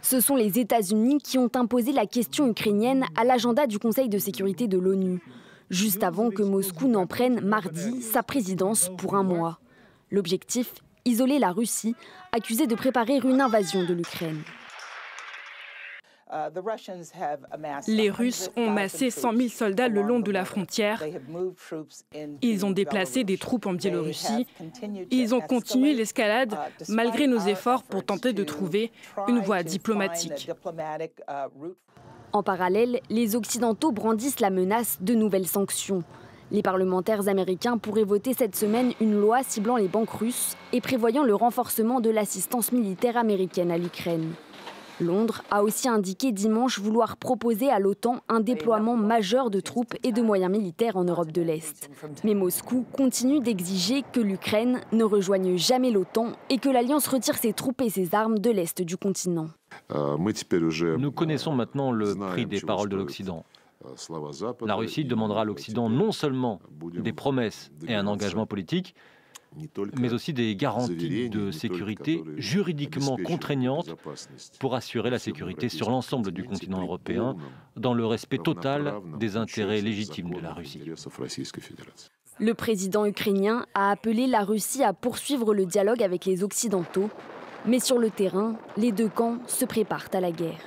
Ce sont les États-Unis qui ont imposé la question ukrainienne à l'agenda du Conseil de sécurité de l'ONU, juste avant que Moscou n'en prenne mardi sa présidence pour un mois. L'objectif, isoler la Russie, accusée de préparer une invasion de l'Ukraine. Les Russes ont massé 100 000 soldats le long de la frontière. Ils ont déplacé des troupes en Biélorussie. Ils ont continué l'escalade malgré nos efforts pour tenter de trouver une voie diplomatique. En parallèle, les Occidentaux brandissent la menace de nouvelles sanctions. Les parlementaires américains pourraient voter cette semaine une loi ciblant les banques russes et prévoyant le renforcement de l'assistance militaire américaine à l'Ukraine. Londres a aussi indiqué dimanche vouloir proposer à l'OTAN un déploiement majeur de troupes et de moyens militaires en Europe de l'Est. Mais Moscou continue d'exiger que l'Ukraine ne rejoigne jamais l'OTAN et que l'Alliance retire ses troupes et ses armes de l'Est du continent. Nous connaissons maintenant le prix des paroles de l'Occident. La Russie demandera à l'Occident non seulement des promesses et un engagement politique, mais aussi des garanties de sécurité juridiquement contraignantes pour assurer la sécurité sur l'ensemble du continent européen, dans le respect total des intérêts légitimes de la Russie. Le président ukrainien a appelé la Russie à poursuivre le dialogue avec les Occidentaux, mais sur le terrain, les deux camps se préparent à la guerre.